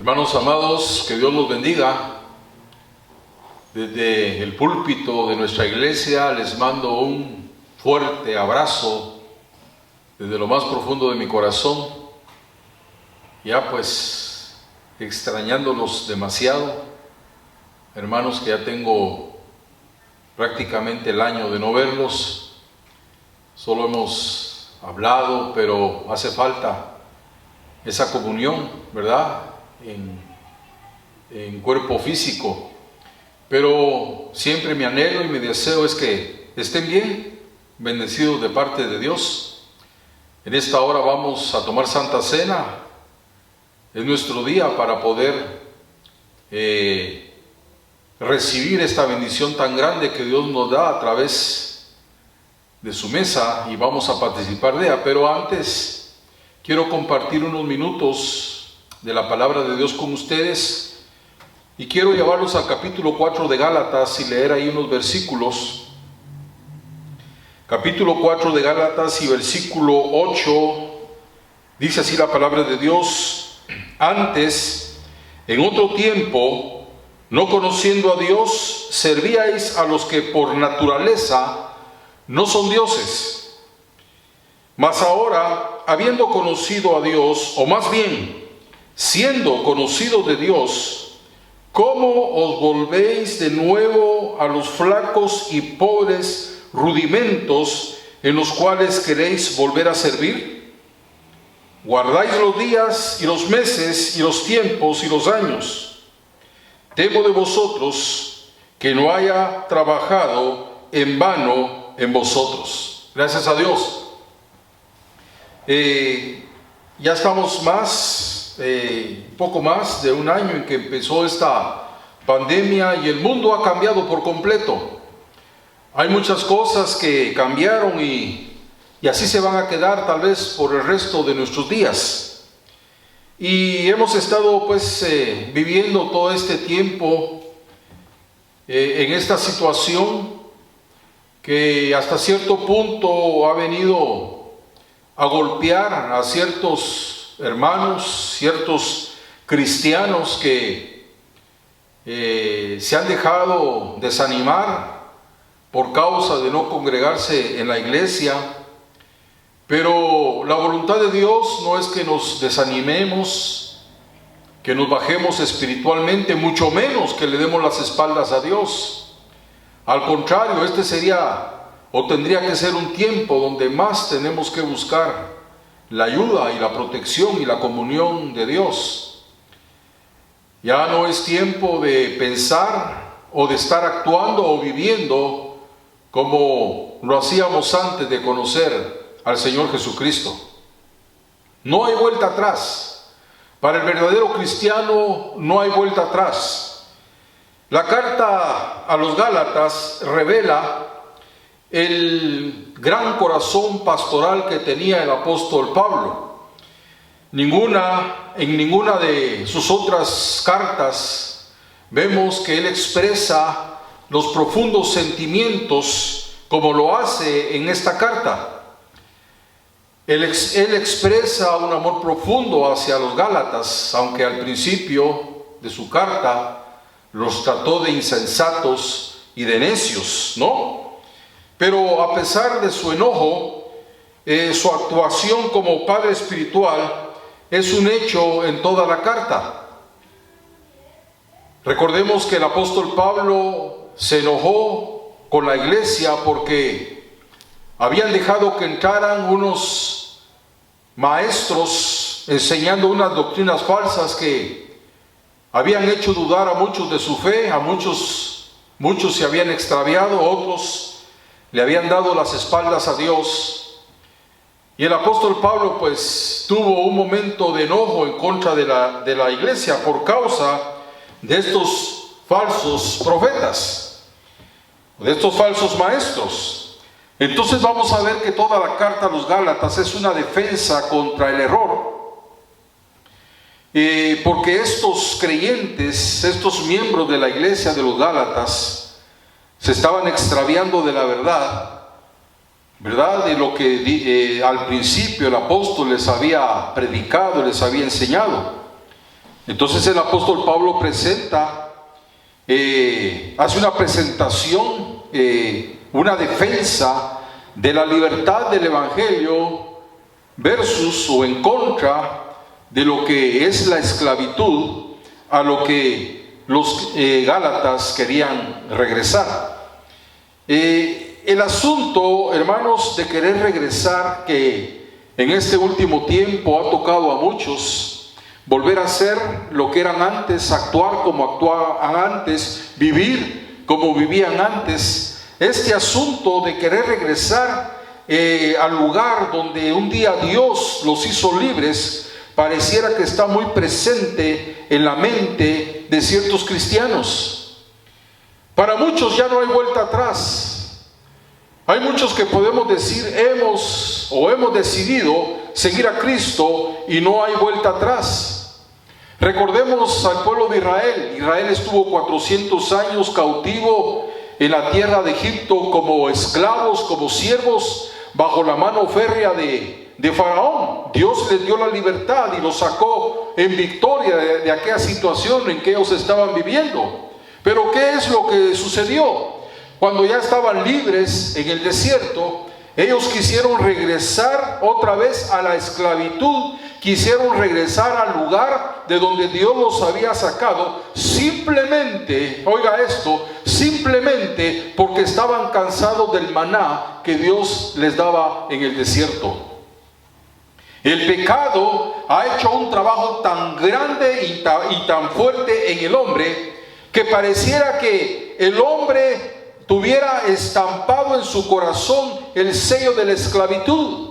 Hermanos amados, que Dios los bendiga. Desde el púlpito de nuestra iglesia les mando un fuerte abrazo desde lo más profundo de mi corazón. Ya pues extrañándolos demasiado, hermanos, que ya tengo prácticamente el año de no verlos. Solo hemos hablado, pero hace falta esa comunión, ¿verdad? En cuerpo físico. Pero siempre mi anhelo y mi deseo es que estén bien, bendecidos de parte de Dios. En esta hora vamos a tomar Santa Cena. Es nuestro día para poder recibir esta bendición tan grande que Dios nos da a través de su mesa, y vamos a participar de ella. Pero antes quiero compartir unos minutos de la palabra de Dios con ustedes, y quiero llevarlos al capítulo 4 de Gálatas y leer ahí unos versículos. Capítulo 4 de Gálatas y versículo 8, dice así la palabra de Dios: Antes, en otro tiempo, no conociendo a Dios, servíais a los que por naturaleza no son dioses. Mas ahora, habiendo conocido a Dios, o más bien, siendo conocidos de Dios, ¿cómo os volvéis de nuevo a los flacos y pobres rudimentos en los cuales queréis volver a servir? Guardáis los días y los meses y los tiempos y los años. Temo de vosotros que no haya trabajado en vano en vosotros. Gracias a Dios. Ya estamos poco más de un año en que empezó esta pandemia, y el mundo ha cambiado por completo. Hay muchas cosas que cambiaron y así se van a quedar tal vez por el resto de nuestros días. Y hemos estado viviendo todo este tiempo en esta situación que hasta cierto punto ha venido a golpear a ciertos hermanos, ciertos cristianos que se han dejado desanimar por causa de no congregarse en la iglesia. Pero la voluntad de Dios no es que nos desanimemos, que nos bajemos espiritualmente, mucho menos que le demos las espaldas a Dios. Al contrario, este sería o tendría que ser un tiempo donde más tenemos que buscar la ayuda y la protección y la comunión de Dios. Ya no es tiempo de pensar o de estar actuando o viviendo como lo hacíamos antes de conocer al Señor Jesucristo. No hay vuelta atrás. Para el verdadero cristiano no hay vuelta atrás. La carta a los Gálatas revela el gran corazón pastoral que tenía el apóstol Pablo. En ninguna de sus otras cartas vemos que él expresa los profundos sentimientos como lo hace en esta carta. Él expresa un amor profundo hacia los Gálatas, aunque al principio de su carta los trató de insensatos y de necios, ¿no? Pero a pesar de su enojo, su actuación como padre espiritual es un hecho en toda la carta. Recordemos que el apóstol Pablo se enojó con la iglesia porque habían dejado que entraran unos maestros enseñando unas doctrinas falsas que habían hecho dudar a muchos de su fe. A muchos se habían extraviado, otros le habían dado las espaldas a Dios. Y el apóstol Pablo tuvo un momento de enojo en contra de la iglesia por causa de estos falsos profetas, de estos falsos maestros. Entonces vamos a ver que toda la carta a los Gálatas es una defensa contra el error. Porque estos creyentes, estos miembros de la iglesia de los Gálatas, se estaban extraviando de la verdad, de lo que al principio el apóstol les había predicado, les había enseñado. Entonces el apóstol Pablo hace una presentación, una defensa de la libertad del Evangelio versus o en contra de lo que es la esclavitud a lo que los Gálatas querían regresar. El asunto, hermanos, de querer regresar, que en este último tiempo ha tocado a muchos, volver a ser lo que eran antes, actuar como actuaban antes, vivir como vivían antes. Este asunto de querer regresar al lugar donde un día Dios los hizo libres, pareciera que está muy presente en la mente de ciertos cristianos. Para muchos ya no hay vuelta atrás. Hay muchos que podemos decir hemos decidido seguir a Cristo y no hay vuelta atrás. Recordemos al pueblo de Israel. Israel estuvo 400 años cautivo en la tierra de Egipto como esclavos, como siervos, bajo la mano férrea de Faraón. Dios les dio la libertad y los sacó en victoria de aquella situación en que ellos estaban viviendo. Pero ¿qué es lo que sucedió? Cuando ya estaban libres en el desierto, ellos quisieron regresar otra vez a la esclavitud, quisieron regresar al lugar de donde Dios los había sacado, simplemente, oiga esto, simplemente porque estaban cansados del maná que Dios les daba en el desierto. El pecado ha hecho un trabajo tan grande y tan fuerte en el hombre que pareciera que el hombre tuviera estampado en su corazón el sello de la esclavitud.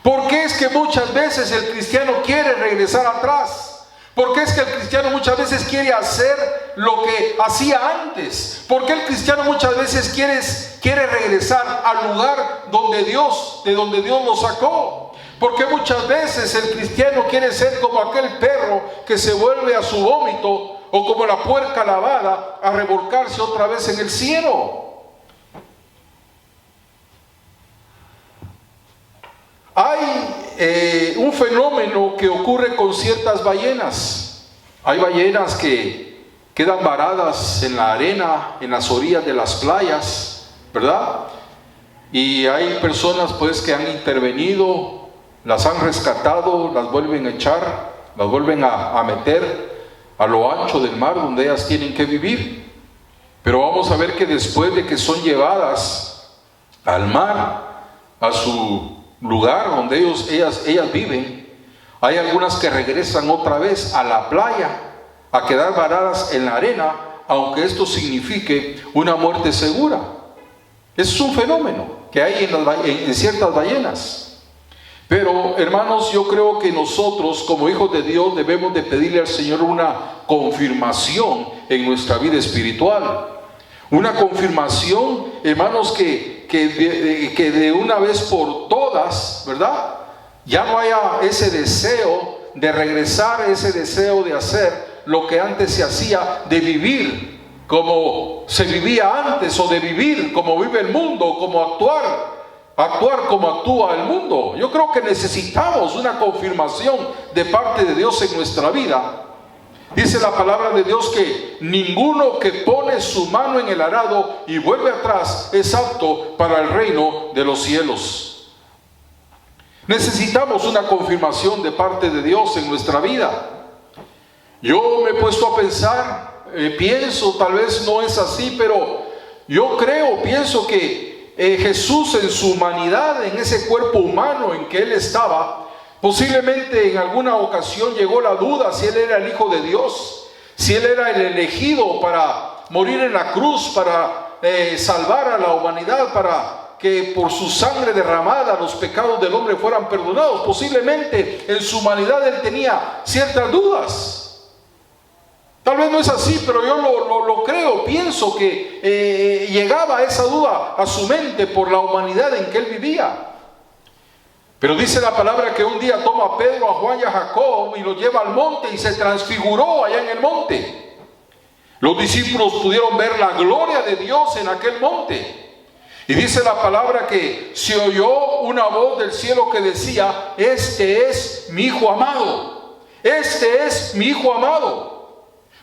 ¿Por qué es que muchas veces el cristiano quiere regresar atrás? ¿Por qué es que el cristiano muchas veces quiere hacer lo que hacía antes? ¿Por qué el cristiano muchas veces quiere regresar al lugar de donde Dios lo sacó? Porque muchas veces el cristiano quiere ser como aquel perro que se vuelve a su vómito, o como la puerca lavada a revolcarse otra vez en el cielo. Hay un fenómeno que ocurre con ciertas ballenas. Hay ballenas que quedan varadas en la arena, en las orillas de las playas, ¿verdad? Y hay personas pues que han intervenido, las han rescatado, las vuelven a echar, las vuelven a meter a lo ancho del mar donde ellas tienen que vivir. Pero vamos a ver que después de que son llevadas al mar, a su lugar donde ellas viven, hay algunas que regresan otra vez a la playa a quedar varadas en la arena, aunque esto signifique una muerte segura. Es un fenómeno que hay en ciertas ballenas. Pero hermanos, yo creo que nosotros como hijos de Dios debemos de pedirle al Señor una confirmación en nuestra vida espiritual. Una confirmación, hermanos, que de una vez por todas, ¿verdad? Ya no haya ese deseo de regresar, ese deseo de hacer lo que antes se hacía, de vivir como se vivía antes, o de vivir como vive el mundo, como actuar como actúa el mundo. Yo creo que necesitamos una confirmación de parte de Dios en nuestra vida. Dice la palabra de Dios que ninguno que pone su mano en el arado y vuelve atrás es apto para el reino de los cielos. Necesitamos una confirmación de parte de Dios en nuestra vida. Yo me he puesto a pensar, pienso, tal vez no es así, pero yo pienso que Jesús en su humanidad, en ese cuerpo humano en que Él estaba, posiblemente en alguna ocasión llegó la duda si Él era el Hijo de Dios, si Él era el elegido para morir en la cruz, para salvar a la humanidad, para que por su sangre derramada los pecados del hombre fueran perdonados. Posiblemente en su humanidad Él tenía ciertas dudas. Tal vez no es así, pero yo lo creo, pienso que llegaba esa duda a su mente por la humanidad en que él vivía. Pero dice la palabra que un día toma a Pedro, a Juan y a Jacob y los lleva al monte y se transfiguró allá en el monte. Los discípulos pudieron ver la gloria de Dios en aquel monte. Y dice la palabra que se oyó una voz del cielo que decía: este es mi Hijo amado, este es mi Hijo amado.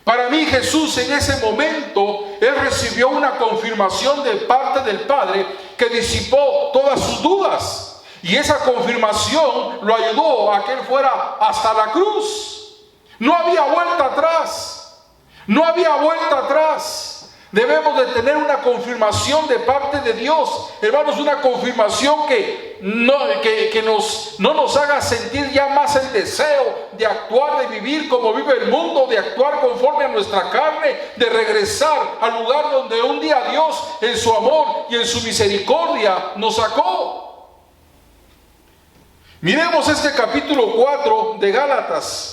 Para mí Jesús en ese momento, Él recibió una confirmación de parte del Padre que disipó todas sus dudas. Y esa confirmación lo ayudó a que Él fuera hasta la cruz. No había vuelta atrás. No había vuelta atrás. Debemos de tener una confirmación de parte de Dios. Hermanos, una confirmación que no nos haga sentir ya más el deseo de actuar, de vivir como vive el mundo, de actuar conforme a nuestra carne, de regresar al lugar donde un día Dios en su amor y en su misericordia nos sacó. Miremos este capítulo 4 de Gálatas.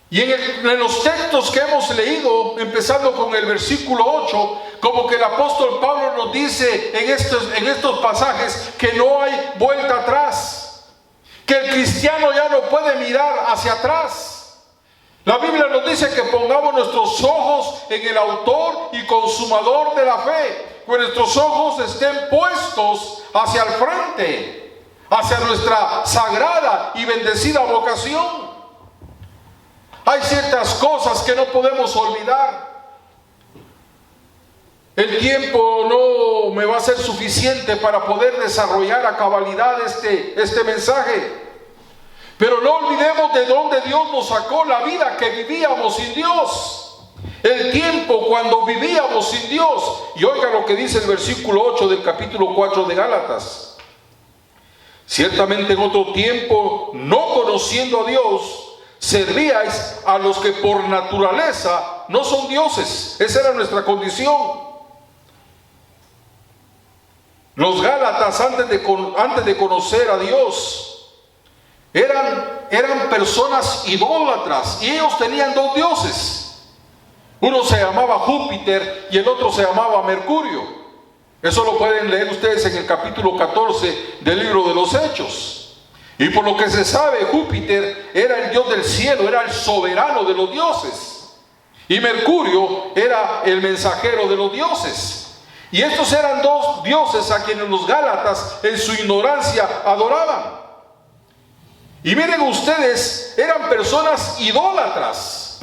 Y en los textos que hemos leído, empezando con el versículo 8, como que el apóstol Pablo nos dice en estos pasajes que no hay vuelta atrás, que el cristiano ya no puede mirar hacia atrás. La Biblia nos dice que pongamos nuestros ojos en el autor y consumador de la fe, que nuestros ojos estén puestos hacia el frente, hacia nuestra sagrada y bendecida vocación. Hay ciertas cosas que no podemos olvidar. El tiempo no me va a ser suficiente para poder desarrollar a cabalidad este mensaje. Pero no olvidemos de dónde Dios nos sacó, la vida que vivíamos sin Dios. El tiempo cuando vivíamos sin Dios. Y oiga lo que dice el versículo 8 del capítulo 4 de Gálatas. Ciertamente en otro tiempo, no conociendo a Dios, servíais a los que por naturaleza no son dioses. Esa era nuestra condición. Los Gálatas antes de conocer a Dios eran personas idólatras y ellos tenían dos dioses. Uno se llamaba Júpiter y el otro se llamaba Mercurio. Eso lo pueden leer ustedes en el capítulo 14 del libro de los Hechos. Y por lo que se sabe, Júpiter era el dios del cielo, era el soberano de los dioses. Y Mercurio era el mensajero de los dioses. Y estos eran dos dioses a quienes los Gálatas en su ignorancia adoraban. Y miren ustedes, eran personas idólatras.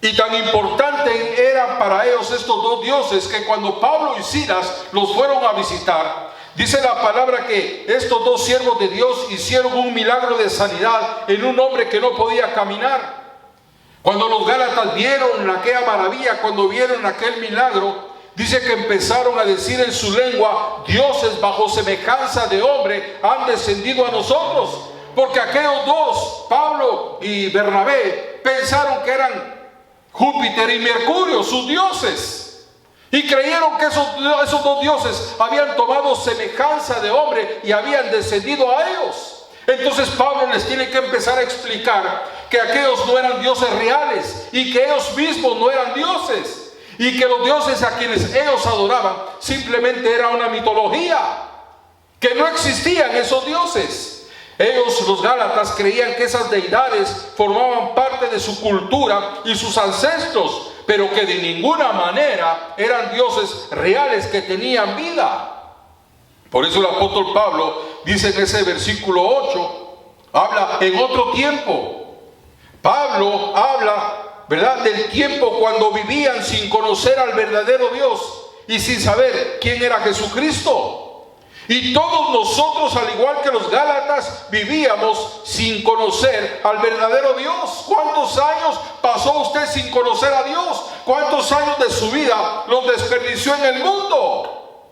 Y tan importante eran para ellos estos dos dioses que cuando Pablo y Silas los fueron a visitar, dice la palabra que estos dos siervos de Dios hicieron un milagro de sanidad en un hombre que no podía caminar. Cuando los Gálatas vieron aquella maravilla, cuando vieron aquel milagro, dice que empezaron a decir en su lengua: dioses bajo semejanza de hombre han descendido a nosotros. Porque aquellos dos, Pablo y Bernabé, pensaron que eran Júpiter y Mercurio, sus dioses. Y creyeron que esos dos dioses habían tomado semejanza de hombre y habían descendido a ellos. Entonces Pablo les tiene que empezar a explicar que aquellos no eran dioses reales y que ellos mismos no eran dioses. Y que los dioses a quienes ellos adoraban simplemente era una mitología, que no existían esos dioses. Ellos, los Gálatas, creían que esas deidades formaban parte de su cultura y sus ancestros, pero que de ninguna manera eran dioses reales que tenían vida. Por eso el apóstol Pablo dice en ese versículo 8, habla en otro tiempo. Pablo habla, ¿verdad?, del tiempo cuando vivían sin conocer al verdadero Dios y sin saber quién era Jesucristo. Y todos nosotros, al igual que los Gálatas, vivíamos sin conocer al verdadero Dios. ¿Cuántos años pasó usted sin conocer a Dios? ¿Cuántos años de su vida los desperdició en el mundo?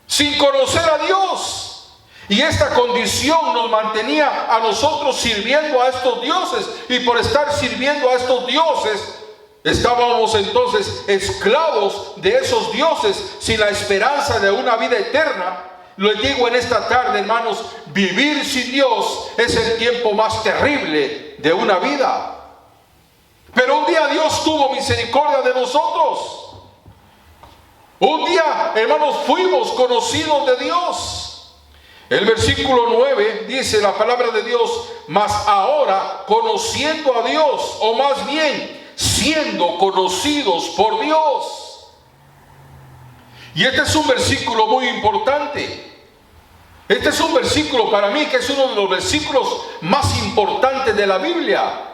Sin conocer a Dios. Y esta condición nos mantenía a nosotros sirviendo a estos dioses. Y por estar sirviendo a estos dioses, estábamos entonces esclavos de esos dioses sin la esperanza de una vida eterna. Les digo en esta tarde, hermanos, vivir sin Dios es el tiempo más terrible de una vida. Pero un día Dios tuvo misericordia de nosotros. Un día, hermanos, fuimos conocidos de Dios. El versículo 9 dice la palabra de Dios: mas ahora, conociendo a Dios, o más bien siendo conocidos por Dios. Y este es un versículo muy importante, Este es un versículo para mí que es uno de los versículos más importantes de la Biblia.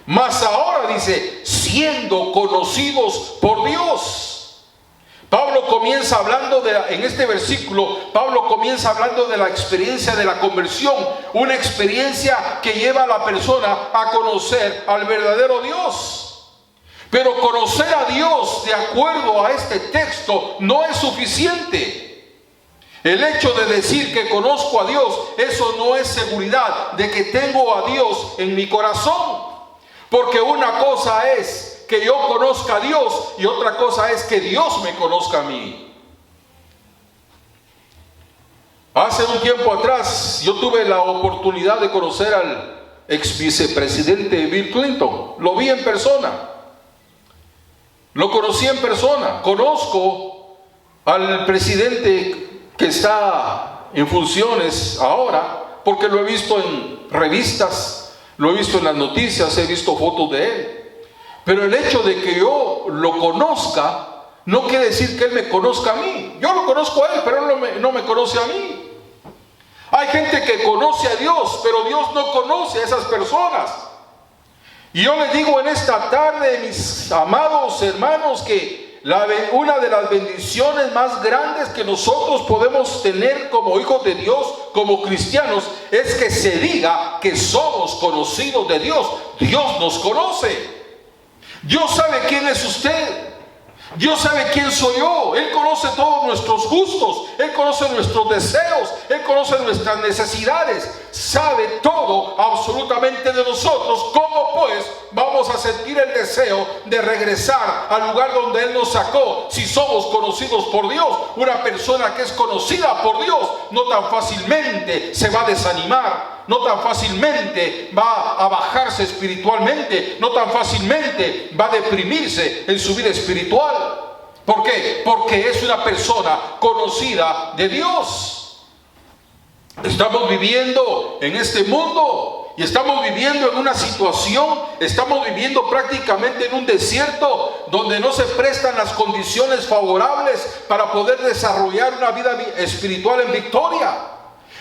Mas ahora dice, siendo conocidos por Dios. Pablo comienza hablando en este versículo, Pablo comienza hablando de la experiencia de la conversión, una experiencia que lleva a la persona a conocer al verdadero Dios. Pero conocer a Dios de acuerdo a este texto no es suficiente. El hecho de decir que conozco a Dios, eso no es seguridad de que tengo a Dios en mi corazón. Porque una cosa es que yo conozca a Dios y otra cosa es que Dios me conozca a mí. Hace un tiempo atrás yo tuve la oportunidad de conocer al ex vicepresidente Bill Clinton. Lo vi en persona. Lo conocí en persona. Conozco al presidente que está en funciones ahora, porque lo he visto en revistas, lo he visto en las noticias, he visto fotos de él. Pero el hecho de que yo lo conozca no quiere decir que él me conozca a mí. Yo lo conozco a él, pero él no me conoce a mí. Hay gente que conoce a Dios, pero Dios no conoce a esas personas. Y yo les digo en esta tarde, mis amados hermanos, que una de las bendiciones más grandes que nosotros podemos tener como hijos de Dios, como cristianos, es que se diga que somos conocidos de Dios. Dios nos conoce. Dios sabe quién es usted. Dios sabe quién soy yo. Él conoce todos nuestros gustos. Él conoce nuestros deseos. Él conoce nuestras necesidades. Sabe todo absolutamente de nosotros. ¿Cómo pues vamos a sentir el deseo de regresar al lugar donde Él nos sacó si somos conocidos por Dios? Una persona que es conocida por Dios no tan fácilmente se va a desanimar. No tan fácilmente va a bajarse espiritualmente, no tan fácilmente va a deprimirse en su vida espiritual. ¿Por qué? Porque es una persona conocida de Dios. Estamos viviendo en este mundo y estamos viviendo en una situación, estamos viviendo prácticamente en un desierto donde no se prestan las condiciones favorables para poder desarrollar una vida espiritual en victoria.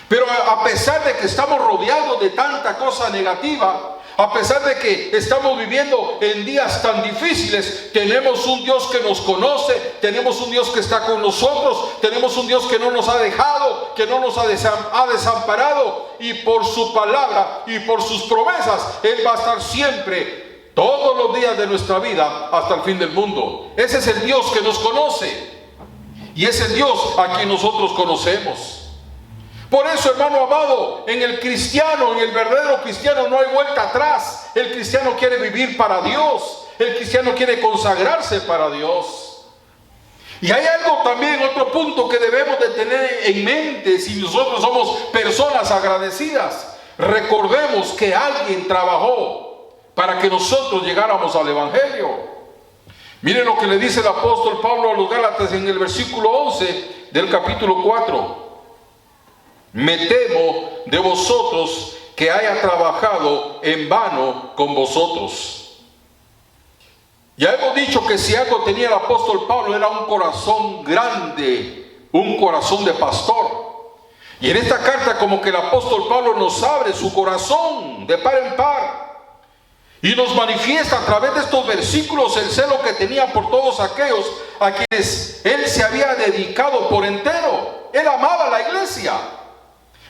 Pero a pesar de que estamos rodeados de tanta cosa negativa, a pesar de que estamos viviendo en días tan difíciles, tenemos un Dios que nos conoce, tenemos un Dios que está con nosotros, tenemos un Dios que no nos ha dejado, que no nos ha desamparado, y por su palabra y por sus promesas, Él va a estar siempre, todos los días de nuestra vida, hasta el fin del mundo. Ese es el Dios que nos conoce, y es el Dios a quien nosotros conocemos. Por eso, hermano amado, en el cristiano, en el verdadero cristiano, no hay vuelta atrás. El cristiano quiere vivir para Dios. El cristiano quiere consagrarse para Dios. Y hay algo también, otro punto que debemos de tener en mente si nosotros somos personas agradecidas. Recordemos que alguien trabajó para que nosotros llegáramos al Evangelio. Miren lo que le dice el apóstol Pablo a los Gálatas en el versículo 11 del capítulo 4. Me temo de vosotros que haya trabajado en vano con vosotros. Ya hemos dicho que si algo tenía el apóstol Pablo era un corazón grande, un corazón de pastor. Y en esta carta como que el apóstol Pablo nos abre su corazón de par en par y nos manifiesta a través de estos versículos el celo que tenía por todos aquellos a quienes él se había dedicado por entero. Él amaba la iglesia.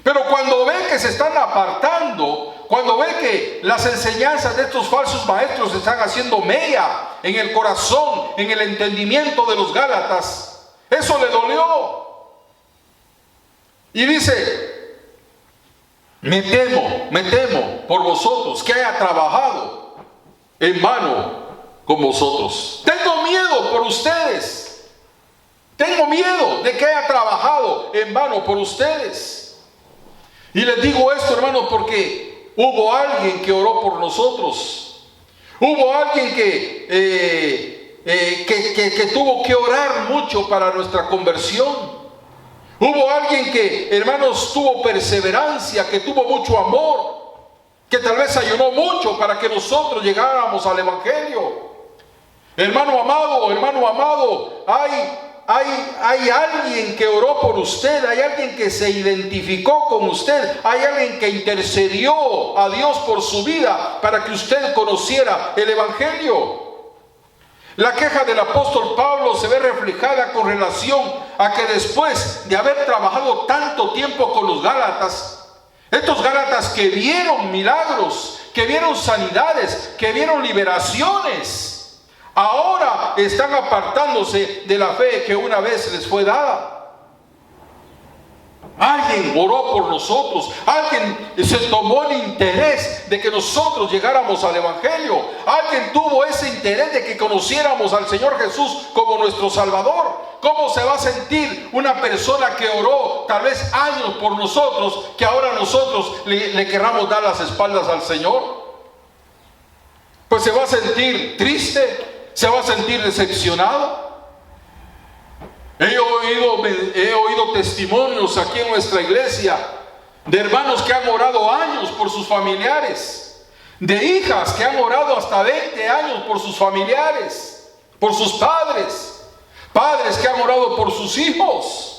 Pero cuando ve que se están apartando, cuando ve que las enseñanzas de estos falsos maestros están haciendo mella en el corazón, en el entendimiento de los Gálatas, eso le dolió. Y dice, me temo por vosotros que haya trabajado en vano con vosotros. Tengo miedo por ustedes. Tengo miedo de que haya trabajado en vano por ustedes. Y les digo esto, hermanos, porque hubo alguien que oró por nosotros. Hubo alguien que tuvo que orar mucho para nuestra conversión. Hubo alguien que, hermanos, tuvo perseverancia, que tuvo mucho amor, que tal vez ayunó mucho para que nosotros llegáramos al Evangelio. Hermano amado, hay alguien que oró por usted, hay alguien que se identificó con usted, hay alguien que intercedió a Dios por su vida para que usted conociera el Evangelio. La queja del apóstol Pablo se ve reflejada con relación a que después de haber trabajado tanto tiempo con los Gálatas, estos Gálatas que vieron milagros, que vieron sanidades, que vieron liberaciones, ahora están apartándose de la fe que una vez les fue dada. Alguien oró por nosotros, alguien se tomó el interés de que nosotros llegáramos al Evangelio, alguien tuvo ese interés de que conociéramos al Señor Jesús como nuestro Salvador. ¿Cómo se va a sentir una persona que oró tal vez años por nosotros, que ahora nosotros le querramos dar las espaldas al Señor? Pues se va a sentir triste, se va a sentir decepcionado. He oído testimonios aquí en nuestra iglesia de hermanos que han orado años por sus familiares, de hijas que han orado hasta 20 años por sus familiares, por sus padres, padres que han orado por sus hijos.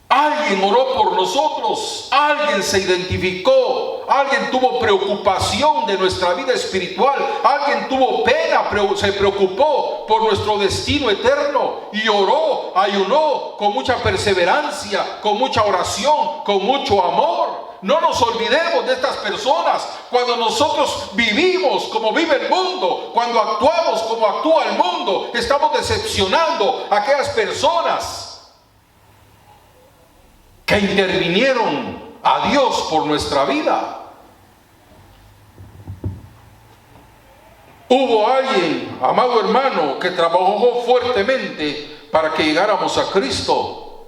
Alguien oró por nosotros, alguien se identificó, alguien tuvo preocupación de nuestra vida espiritual, alguien tuvo pena, se preocupó por nuestro destino eterno y oró, ayunó con mucha perseverancia, con mucha oración, con mucho amor. No nos olvidemos de estas personas. Cuando nosotros vivimos como vive el mundo, cuando actuamos como actúa el mundo, estamos decepcionando a aquellas personas que intervinieron a Dios por nuestra vida. Hubo alguien, amado hermano, que trabajó fuertemente para que llegáramos a Cristo.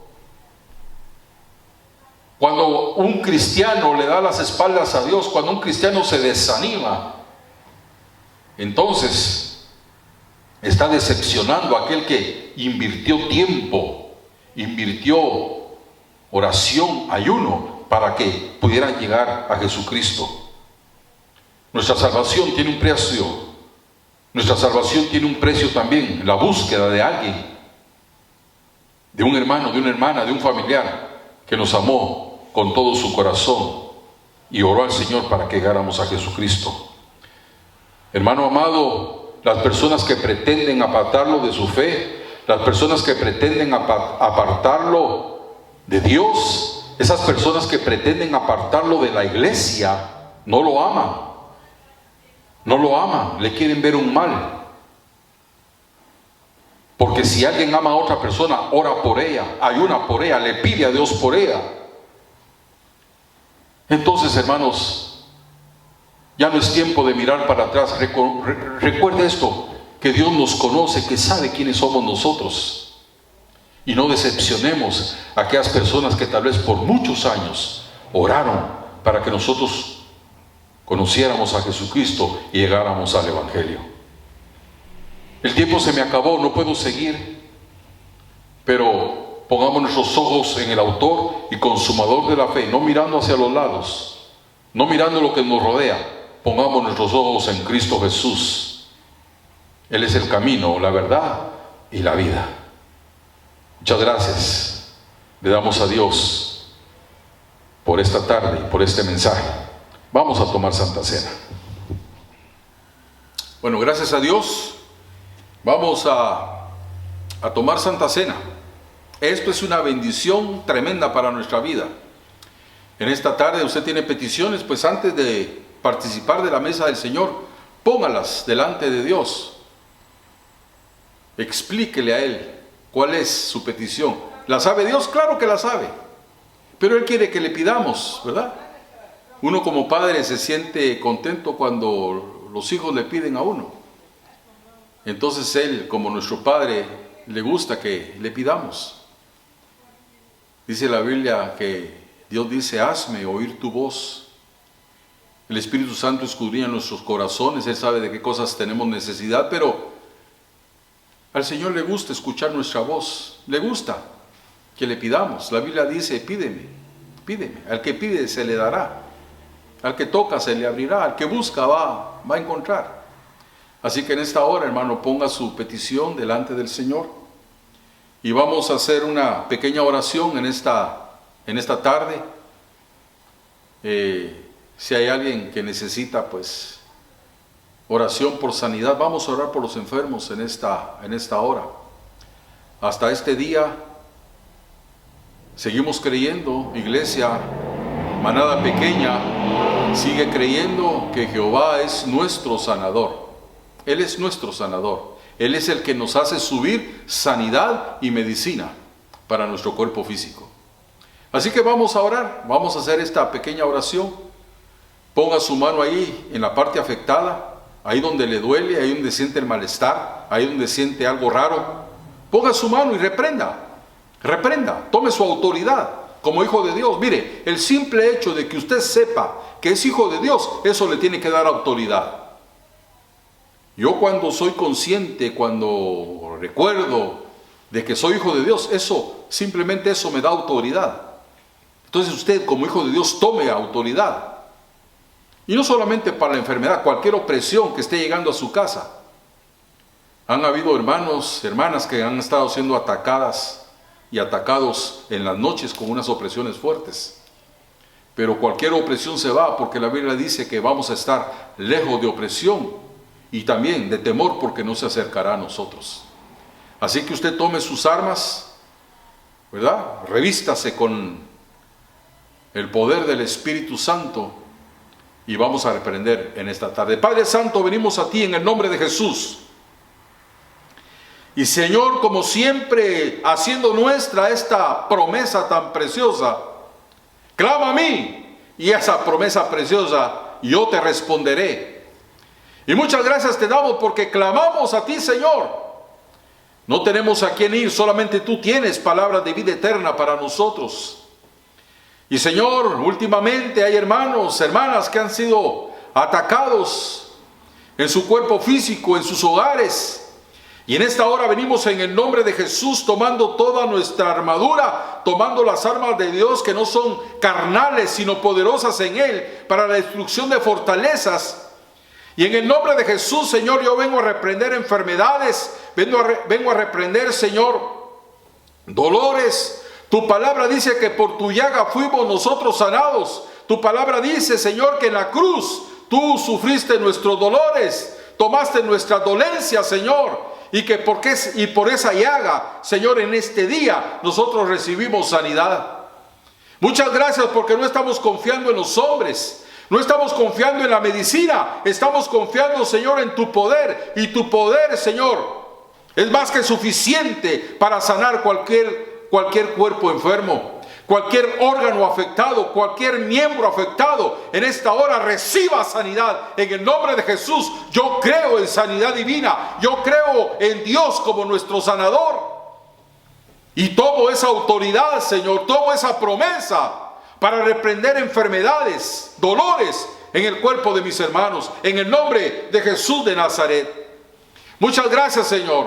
Cuando un cristiano le da las espaldas a Dios, cuando un cristiano se desanima, entonces está decepcionando a aquel que invirtió tiempo, invirtió oración, ayuno, para que pudieran llegar a Jesucristo. Nuestra salvación tiene un precio. Nuestra salvación tiene un precio también, la búsqueda de alguien, de un hermano, de una hermana, de un familiar que nos amó con todo su corazón y oró al Señor para que llegáramos a Jesucristo. Hermano amado, las personas que pretenden apartarlo de su fe, las personas que pretenden apartarlo de Dios, esas personas que pretenden apartarlo de la iglesia, no lo aman. No lo aman, le quieren ver un mal. Porque si alguien ama a otra persona, ora por ella, ayuna por ella, le pide a Dios por ella. Entonces, hermanos, ya no es tiempo de mirar para atrás. Recuerde esto, que Dios nos conoce, que sabe quiénes somos nosotros. Y no decepcionemos a aquellas personas que tal vez por muchos años oraron para que nosotros conociéramos a Jesucristo y llegáramos al Evangelio. El tiempo se me acabó, no puedo seguir, pero pongamos nuestros ojos en el autor y consumador de la fe, no mirando hacia los lados, no mirando lo que nos rodea. Pongamos nuestros ojos en Cristo Jesús. Él es el camino, la verdad y la vida. Muchas gracias le damos a Dios por esta tarde y por este mensaje. Vamos a tomar Santa Cena. Bueno, gracias a Dios vamos a tomar Santa Cena. Esto es una bendición tremenda para nuestra vida. En esta tarde usted tiene peticiones, pues antes de participar de la mesa del Señor, póngalas delante de Dios. Explíquele a Él cuál es su petición. ¿La sabe Dios? Claro que la sabe. Pero Él quiere que le pidamos, ¿verdad? Uno como padre se siente contento cuando los hijos le piden a uno. Entonces Él, como nuestro Padre, le gusta que le pidamos. Dice la Biblia que Dios dice: hazme oír tu voz. El Espíritu Santo escudriña nuestros corazones. Él sabe de qué cosas tenemos necesidad, pero al Señor le gusta escuchar nuestra voz. Le gusta que le pidamos. La Biblia dice: pídeme, pídeme. Al que pide se le dará. Al que toca se le abrirá. Al que busca va a encontrar. Así que en esta hora, hermano, ponga su petición delante del Señor y vamos a hacer una pequeña oración en esta tarde. Si hay alguien que necesita, pues, oración por sanidad, vamos a orar por los enfermos en esta hora. Hasta este día seguimos creyendo, iglesia, manada pequeña, sigue creyendo que Jehová es nuestro sanador. Él es nuestro sanador. Él es el que nos hace subir sanidad y medicina para nuestro cuerpo físico. Así que vamos a orar, vamos a hacer esta pequeña oración. Ponga su mano ahí en la parte afectada, ahí donde le duele, ahí donde siente el malestar, ahí donde siente algo raro. Ponga su mano y reprenda, tome su autoridad como hijo de Dios. Mire, el simple hecho de que usted sepa que es hijo de Dios, eso le tiene que dar autoridad. Yo cuando soy consciente, cuando recuerdo de que soy hijo de Dios, simplemente eso me da autoridad. Entonces usted como hijo de Dios tome autoridad. Y no solamente para la enfermedad, cualquier opresión que esté llegando a su casa. Han habido hermanos, hermanas que han estado siendo atacadas y atacados en las noches con unas opresiones fuertes. Pero cualquier opresión se va, porque la Biblia dice que vamos a estar lejos de opresión y también de temor, porque no se acercará a nosotros. Así que usted tome sus armas, ¿verdad? Revístase con el poder del Espíritu Santo y vamos a reprender en esta tarde. Padre Santo, venimos a ti en el nombre de Jesús. Y Señor, como siempre, haciendo nuestra esta promesa tan preciosa, clama a mí y esa promesa preciosa yo te responderé. Y muchas gracias te damos porque clamamos a ti, Señor. No tenemos a quién ir, solamente tú tienes palabras de vida eterna para nosotros. Y Señor, últimamente hay hermanos, hermanas que han sido atacados en su cuerpo físico, en sus hogares. Y en esta hora venimos en el nombre de Jesús tomando toda nuestra armadura, tomando las armas de Dios que no son carnales, sino poderosas en Él para la destrucción de fortalezas. Y en el nombre de Jesús, Señor, yo vengo a reprender enfermedades, vengo a reprender, Señor, dolores. Tu palabra dice que por tu llaga fuimos nosotros sanados. Tu palabra dice, Señor, que en la cruz tú sufriste nuestros dolores, tomaste nuestras dolencias, Señor, y que por esa llaga, Señor, en este día nosotros recibimos sanidad. Muchas gracias porque no estamos confiando en los hombres. No estamos confiando en la medicina, estamos confiando, Señor, en tu poder. Y tu poder, Señor, es más que suficiente para sanar cualquier cuerpo enfermo, cualquier órgano afectado, cualquier miembro afectado. En esta hora reciba sanidad en el nombre de Jesús. Yo creo en sanidad divina, yo creo en Dios como nuestro sanador. Y tomo esa autoridad, Señor, tomo esa promesa para reprender enfermedades, dolores en el cuerpo de mis hermanos, en el nombre de Jesús de Nazaret. Muchas gracias, Señor,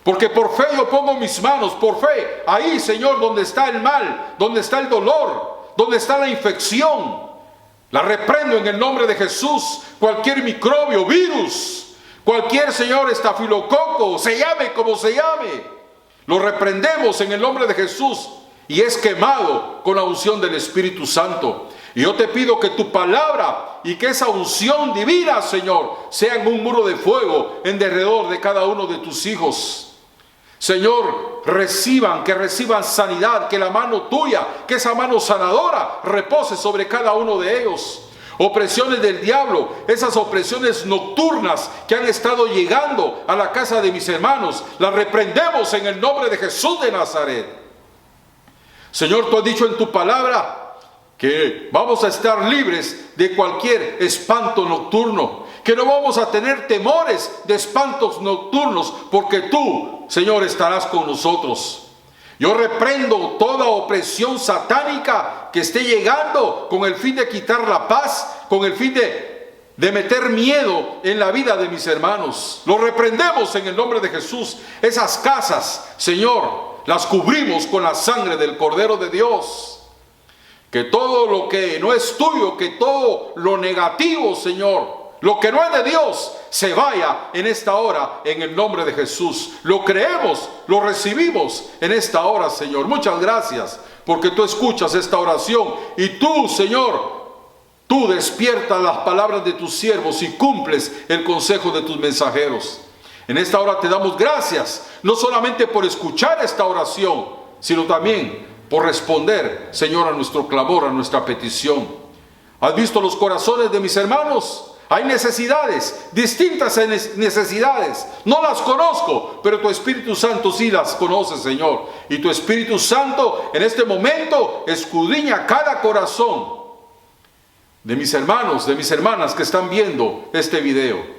porque por fe yo pongo mis manos, por fe, ahí, Señor, donde está el mal, donde está el dolor, donde está la infección, la reprendo en el nombre de Jesús. Cualquier microbio, virus, cualquier, Señor, estafilococo, se llame como se llame, lo reprendemos en el nombre de Jesús. Y es quemado con la unción del Espíritu Santo. Y yo te pido que tu palabra y que esa unción divina, Señor, sean un muro de fuego en derredor de cada uno de tus hijos. Señor, que reciban sanidad, que la mano tuya, que esa mano sanadora repose sobre cada uno de ellos. Opresiones del diablo, esas opresiones nocturnas que han estado llegando a la casa de mis hermanos, las reprendemos en el nombre de Jesús de Nazaret. Señor, tú has dicho en tu palabra que vamos a estar libres de cualquier espanto nocturno, que no vamos a tener temores de espantos nocturnos, porque tú, Señor, estarás con nosotros. Yo reprendo toda opresión satánica que esté llegando con el fin de quitar la paz, con el fin de meter miedo en la vida de mis hermanos. Lo reprendemos en el nombre de Jesús. Esas casas, Señor, las cubrimos con la sangre del Cordero de Dios. Que todo lo que no es tuyo, que todo lo negativo, Señor, lo que no es de Dios, se vaya en esta hora en el nombre de Jesús. Lo creemos, lo recibimos en esta hora, Señor. Muchas gracias porque tú escuchas esta oración y tú, Señor, tú despiertas las palabras de tus siervos y cumples el consejo de tus mensajeros. En esta hora te damos gracias, no solamente por escuchar esta oración, sino también por responder, Señor, a nuestro clamor, a nuestra petición. ¿Has visto los corazones de mis hermanos? Hay necesidades, distintas necesidades. No las conozco, pero tu Espíritu Santo sí las conoce, Señor. Y tu Espíritu Santo en este momento escudriña cada corazón de mis hermanos, de mis hermanas que están viendo este video.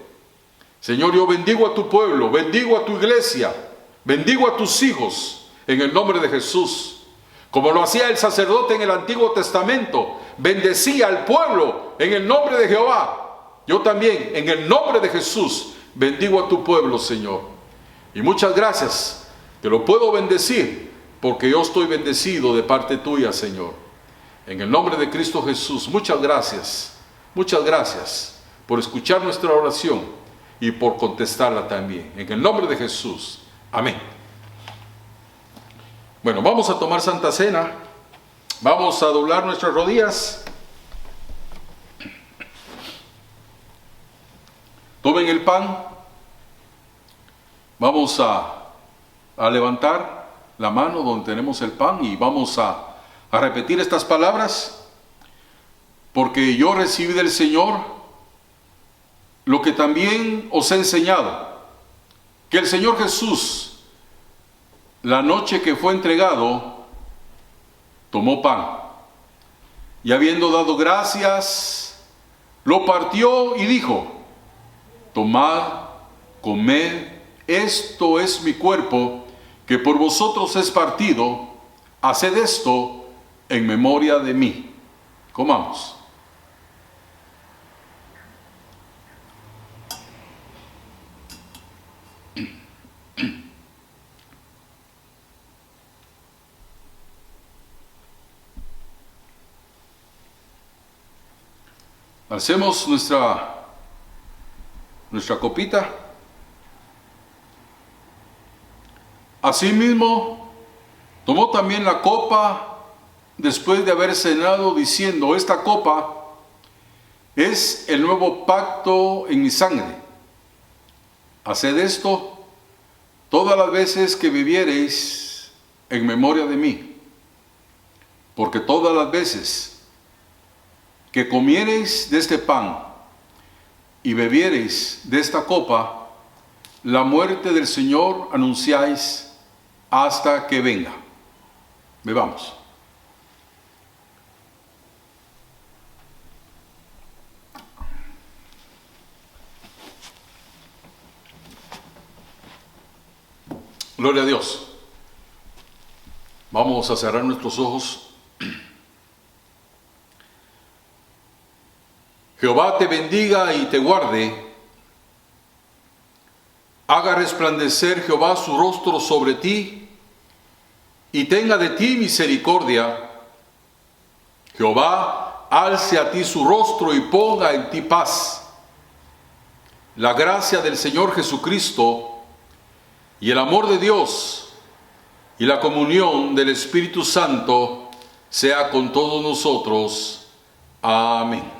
Señor, yo bendigo a tu pueblo, bendigo a tu iglesia, bendigo a tus hijos en el nombre de Jesús. Como lo hacía el sacerdote en el Antiguo Testamento, bendecía al pueblo en el nombre de Jehová. Yo también, en el nombre de Jesús, bendigo a tu pueblo, Señor. Y muchas gracias, que lo puedo bendecir, porque yo estoy bendecido de parte tuya, Señor. En el nombre de Cristo Jesús, muchas gracias por escuchar nuestra oración y por contestarla también. En el nombre de Jesús, amén. Bueno, vamos a tomar Santa Cena, vamos a doblar nuestras rodillas, tomen el pan, vamos a levantar la mano donde tenemos el pan y vamos a repetir estas palabras, porque yo recibí del Señor lo que también os he enseñado, que el Señor Jesús, la noche que fue entregado, tomó pan y habiendo dado gracias, lo partió y dijo: tomad, comed, esto es mi cuerpo, que por vosotros es partido, haced esto en memoria de mí. Comamos. Hacemos nuestra copita. Asimismo, tomó también la copa después de haber cenado, diciendo: esta copa es el nuevo pacto en mi sangre. Haced esto todas las veces que bebiereis en memoria de mí, porque todas las veces que comiereis de este pan y bebiereis de esta copa, la muerte del Señor anunciáis hasta que venga. Bebamos. Gloria a Dios. Vamos a cerrar nuestros ojos. Jehová te bendiga y te guarde. Haga resplandecer Jehová su rostro sobre ti y tenga de ti misericordia. Jehová alce a ti su rostro y ponga en ti paz. La gracia del Señor Jesucristo y el amor de Dios y la comunión del Espíritu Santo sea con todos nosotros. Amén.